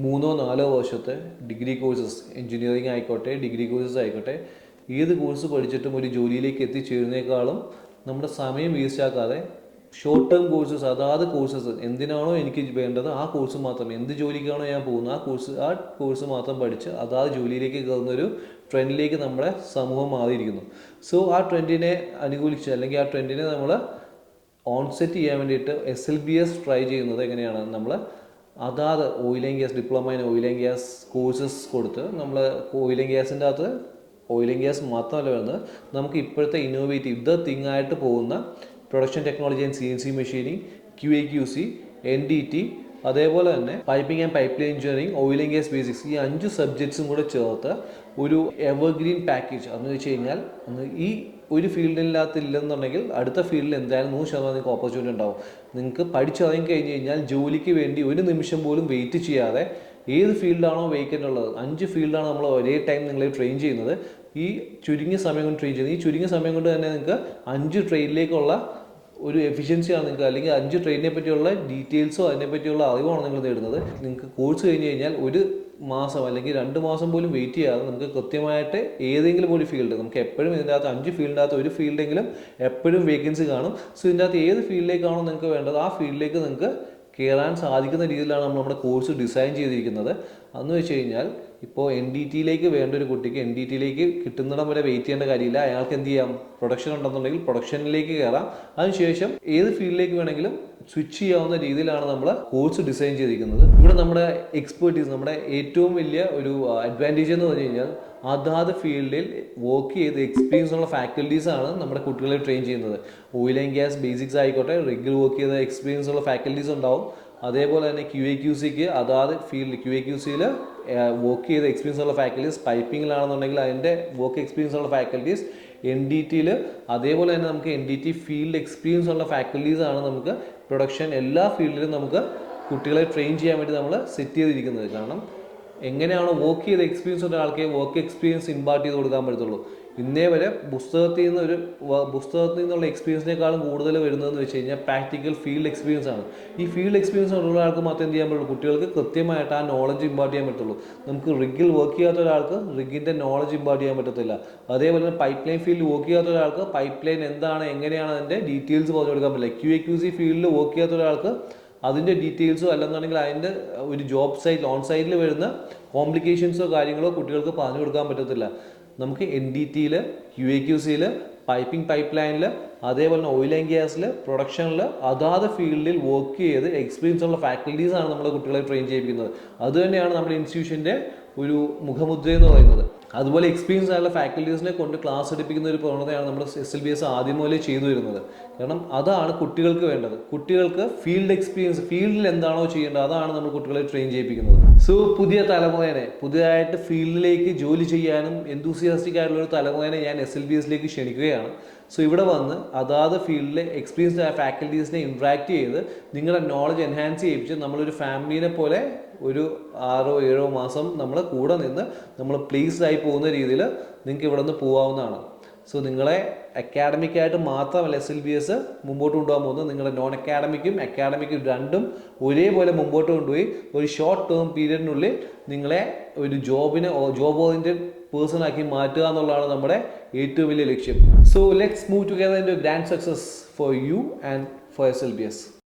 മൂന്നോ നാലോ വർഷത്തെ ഡിഗ്രി കോഴ്സസ്, എഞ്ചിനീയറിംഗ് ആയിക്കോട്ടെ, ഡിഗ്രി കോഴ്സസ് ആയിക്കോട്ടെ, ഏത് കോഴ്സ് പഠിച്ചിട്ടും ഒരു ജോലിയിലേക്ക് എത്തിച്ചേരുന്നേക്കാളും നമ്മുടെ സമയം വേസ്റ്റ് ആക്കാതെ ഷോർട്ട് ടേം കോഴ്സസ്, അതാത് കോഴ്സസ് എന്തിനാണോ എനിക്ക് വേണ്ടത് ആ കോഴ്സ് മാത്രം, എന്ത് ജോലിക്കാണോ ഞാൻ പോകുന്നത് ആ കോഴ്സ് മാത്രം പഠിച്ച് അതാത് ജോലിയിലേക്ക് കയറുന്നൊരു ട്രെൻഡിലേക്ക് നമ്മുടെ സമൂഹം മാറിയിരിക്കുന്നു. സോ ആ ട്രെൻഡിനെ അനുകൂലിച്ച് അല്ലെങ്കിൽ ആ ട്രെൻഡിനെ നമ്മൾ ഓൺസെറ്റ് ചെയ്യാൻ വേണ്ടിയിട്ട് SLBS ട്രൈ ചെയ്യുന്നത് എങ്ങനെയാണ്, നമ്മൾ അതാത് oil and gas diploma in oil and gas courses കൊടുത്ത് നമ്മൾ ഓയിൽ ആൻഡ് ഗ്യാസിൻ്റെ അകത്ത് ഓയിൽ ആൻഡ് ഗ്യാസ് മാത്രമല്ല വരുന്നത്, നമുക്ക് ഇപ്പോഴത്തെ ഇന്നോവേറ്റീവ് തിങ് ആയിട്ട് പോകുന്ന production technology and CNC machining, QA/QC, NDT, അതേപോലെ തന്നെ piping and pipe line engineering, oil and gas basics, ഈ 5 സബ്ജക്ട്സും കൂടെ ചേർത്ത് ഒരു എവർഗ്രീൻ പാക്കേജ്. അതെന്ന് വെച്ച് കഴിഞ്ഞാൽ ഈ ഒരു ഫീൽഡിനകത്തില്ലെന്നുണ്ടെങ്കിൽ അടുത്ത ഫീൽഡിൽ എന്തായാലും 100% നിങ്ങൾക്ക് ഓപ്പർച്യൂണിറ്റി ഉണ്ടാവും. നിങ്ങൾക്ക് പഠിച്ചിറങ്ങി കഴിഞ്ഞ് കഴിഞ്ഞാൽ ജോലിക്ക് വേണ്ടി ഒരു നിമിഷം പോലും വെയിറ്റ് ചെയ്യാതെ ഏത് ഫീൽഡാണോ വേക്കൻ്റ് ഉള്ളത്, 5 ഫീൽഡാണ് നമ്മൾ ഒരേ ടൈം നിങ്ങളെ ട്രെയിൻ ചെയ്യുന്നത്. ഈ ചുരുങ്ങിയ സമയം കൊണ്ട് ട്രെയിൻ ചെയ്യുന്നത്, ഈ ചുരുങ്ങിയ സമയം കൊണ്ട് തന്നെ നിങ്ങൾക്ക് 5 ട്രെയിനിലേക്കുള്ള ഒരു എഫിഷ്യൻസിയാണ് നിങ്ങൾക്ക്, അല്ലെങ്കിൽ 5 ട്രെയിനിനെ പറ്റിയുള്ള ഡീറ്റെയിൽസോ അതിനെപ്പറ്റിയുള്ള അറിവാണ് നിങ്ങൾ നേടുന്നത്. നിങ്ങൾക്ക് കോഴ്സ് കഴിഞ്ഞ് കഴിഞ്ഞാൽ ഒരു മാസം അല്ലെങ്കിൽ 2 മാസം പോലും വെയിറ്റ് ചെയ്യാതെ നമുക്ക് കൃത്യമായിട്ട് ഏതെങ്കിലും ഒരു ഫീൽഡ്, നമുക്ക് എപ്പോഴും ഇതിൻ്റെ അകത്ത് 5 ഫീൽഡിൻ്റെ അകത്ത് ഒരു ഫീൽഡെങ്കിലും എപ്പോഴും വേക്കൻസി കാണും. സോ ഇതിൻ്റെ അകത്ത് ഏത് ഫീൽഡിലേക്കാണോ നിങ്ങൾക്ക് വേണ്ടത് ആ ഫീൽഡിലേക്ക് നിങ്ങൾക്ക് കയറാൻ സാധിക്കുന്ന രീതിയിലാണ് നമ്മൾ നമ്മുടെ കോഴ്സ് ഡിസൈൻ ചെയ്തിരിക്കുന്നത്. അതെന്ന് വെച്ച് കഴിഞ്ഞാൽ ഇപ്പോൾ NDTയിലേക്ക് വേണ്ട ഒരു കുട്ടിക്ക് NDTയിലേക്ക് കിട്ടുന്നിടം വരെ വെയിറ്റ് ചെയ്യേണ്ട കാര്യമില്ല. അയാൾക്ക് എന്ത് ചെയ്യാം, പ്രൊഡക്ഷൻ ഉണ്ടെന്നുണ്ടെങ്കിൽ പ്രൊഡക്ഷനിലേക്ക് കയറാം. അതിനുശേഷം ഏത് ഫീൽഡിലേക്ക് വേണമെങ്കിലും സ്വിച്ച് ചെയ്യാവുന്ന രീതിയിലാണ് നമ്മൾ കോഴ്സ് ഡിസൈൻ ചെയ്തിരിക്കുന്നത്. ഇവിടെ നമ്മുടെ എക്സ്പേർട്ടീസ്, നമ്മുടെ ഏറ്റവും വലിയ ഒരു അഡ്വാൻറ്റേജ് എന്ന് പറഞ്ഞു കഴിഞ്ഞാൽ അതാത് ഫീൽഡിൽ വർക്ക് ചെയ്ത് എക്സ്പീരിയൻസ് ഉള്ള ഫാക്കൽറ്റീസാണ് നമ്മുടെ കുട്ടികളെ ട്രെയിൻ ചെയ്യുന്നത്. ഓയിൽ ആൻഡ് ഗ്യാസ് ബേസിക്സ് ആയിക്കോട്ടെ, റിഗിൽ വർക്ക് ചെയ്ത എക്സ്പീരിയൻസ് ഉള്ള ഫാക്കൽറ്റീസ് ഉണ്ടാവും. അതേപോലെ തന്നെ QA/QCക്ക് അതാത് ഫീൽഡ് QA/QCയിൽ വർക്ക് ചെയ്ത എക്സ്പീരിയൻസ് ഉള്ള ഫാക്കൽറ്റീസ്, പൈപ്പിങ്ങിലാണെന്നുണ്ടെങ്കിൽ അതിൻ്റെ വർക്ക് എക്സ്പീരിയൻസ് ഉള്ള ഫാക്കൽറ്റീസ്, NDTയിൽ അതേപോലെ തന്നെ നമുക്ക് NDT ഫീൽഡ് എക്സ്പീരിയൻസ് ഉള്ള ഫാക്കൽറ്റീസാണ് നമുക്ക് പ്രൊഡക്ഷൻ എല്ലാ ഫീൽഡിലും നമുക്ക് കുട്ടികളെ ട്രെയിൻ ചെയ്യാൻ വേണ്ടി നമ്മൾ സെറ്റ് ചെയ്തിരിക്കുന്നത്. കാരണം എങ്ങനെയാണോ വർക്ക് ചെയ്ത എക്സ്പീരിയൻസ് ഉള്ള ആൾക്കെ വർക്ക് എക്സ്പീരിയൻസ് ഇമ്പാർട്ട് ചെയ്ത് കൊടുക്കാൻ പറ്റത്തുള്ളൂ. ഇന്നേ വരെ പുസ്തകത്തിൽ നിന്നുള്ള എക്സ്പീരിയൻസിനേക്കാളും കൂടുതൽ വരുന്നതെന്ന് വെച്ച് കഴിഞ്ഞാൽ പ്രാക്ടിക്കൽ ഫീൽഡ് എക്സ്പീരിയൻസ് ആണ്. ഈ ഫീൽഡ് എക്സ്പീരിയൻസ് ഉള്ള ആൾക്ക് മാത്രമേ എന്ത് ചെയ്യാൻ പറ്റുള്ളൂ, കുട്ടികൾക്ക് കൃത്യമായിട്ട് ആ നോളജ് ഇമ്പാർട്ട് ചെയ്യാൻ പറ്റുള്ളൂ. നമുക്ക് റിഗിൽ വർക്ക് ചെയ്യാത്ത ഒരാൾക്ക് റിഗിൻ്റെ നോളജ് ഇമ്പാർട്ട് ചെയ്യാൻ പറ്റത്തില്ല. അതേപോലെ തന്നെ പൈപ്പ് ലൈൻ ഫീൽഡിൽ വർക്ക് ചെയ്യാത്ത ഒരാൾക്ക് പൈപ്പ് ലൈൻ എന്താണ്, എങ്ങനെയാണ് അതിൻ്റെ ഡീറ്റെയിൽസ് പറഞ്ഞു കൊടുക്കാൻ പറ്റില്ല. QA/QC ഫീൽഡിൽ വർക്ക് ചെയ്യാത്ത ഒരാൾക്ക് അതിൻ്റെ ഡീറ്റെയിൽസോ അല്ലെന്നുണ്ടെങ്കിൽ അതിൻ്റെ ഒരു ജോബ് സൈറ്റിൽ ഓൺ സൈറ്റിൽ വരുന്ന കോംപ്ലിക്കേഷൻസോ കാര്യങ്ങളോ കുട്ടികൾക്ക് പറഞ്ഞു കൊടുക്കാൻ പറ്റത്തില്ല. നമുക്ക് NDTയിൽ, QA/QCയിൽ, പൈപ്പ് ലൈനിൽ, അതേപോലെ തന്നെ ഓയിൽ ആൻഡ് ഗ്യാസിൽ, പ്രൊഡക്ഷനിൽ അതാത് ഫീൽഡിൽ വർക്ക് ചെയ്ത് എക്സ്പീരിയൻസ് ഉള്ള ഫാക്കൽറ്റീസാണ് നമ്മുടെ കുട്ടികളെ ട്രെയിൻ ചെയ്യിപ്പിക്കുന്നത്. അതുതന്നെയാണ് നമ്മുടെ ഇൻസ്റ്റിറ്റ്യൂഷൻ്റെ ഒരു മുഖമുദ്ര എന്ന് പറയുന്നത്. അതുപോലെ എക്സ്പീരിയൻസ് ആയുള്ള ഫാക്കൽറ്റീസിനെ കൊണ്ട് ക്ലാസ് എടുപ്പിക്കുന്ന ഒരു പ്രവണതയാണ് നമ്മൾ SLBS ആദ്യം മുതലേ ചെയ്തു വരുന്നത്. കാരണം അതാണ് കുട്ടികൾക്ക് വേണ്ടത്. കുട്ടികൾക്ക് ഫീൽഡ് എക്സ്പീരിയൻസ്, ഫീൽഡിൽ എന്താണോ ചെയ്യേണ്ടത് അതാണ് നമ്മൾ കുട്ടികളെ ട്രെയിൻ ചെയ്യിപ്പിക്കുന്നത്. സോ പുതിയ തലമുറേനെ, പുതിയതായിട്ട് ഫീൽഡിലേക്ക് ജോലി ചെയ്യാനും എന്തൂസിയാസ്റ്റിക് ആയിട്ടുള്ള ഒരു തലമുറേനെ ഞാൻ SLBSലേക്ക് ക്ഷണിക്കുകയാണ്. സോ ഇവിടെ വന്ന് അതാത് ഫീൽഡിലെ എക്സ്പീരിയൻസ്ഡ് ആയ ഫാക്കൽറ്റീസിനെ ഇൻട്രാക്ട് ചെയ്ത് നിങ്ങളുടെ നോളജ് എൻഹാൻസ് ചെയ്യിപ്പിച്ച് നമ്മളൊരു ഫാമിലിനെ പോലെ ഒരു 6-7 മാസം നമ്മൾ കൂടെ നിന്ന് നമ്മൾ പ്ലേസ്ഡ് ആയി പോകുന്ന രീതിയിൽ നിങ്ങൾക്ക് ഇവിടെ നിന്ന് പോകാവുന്നതാണ്. സോ നിങ്ങളെ അക്കാഡമിക്കായിട്ട് മാത്രമല്ല SLBS മുമ്പോട്ട് കൊണ്ടുപോകാൻ പോകുന്നത്, നിങ്ങളുടെ നോൺ അക്കാഡമിക്കും രണ്ടും ഒരേപോലെ മുമ്പോട്ട് കൊണ്ടുപോയി ഒരു ഷോർട്ട് ടേം പീരീഡിനുള്ളിൽ നിങ്ങളെ ഒരു ജോബ് ഓറിയൻറ്റഡ് പേഴ്സൺ ആക്കി മാറ്റുക എന്നുള്ളതാണ് നമ്മുടെ ഏറ്റവും വലിയ ലക്ഷ്യം. So let's move together in to grand success for you and for SLBS.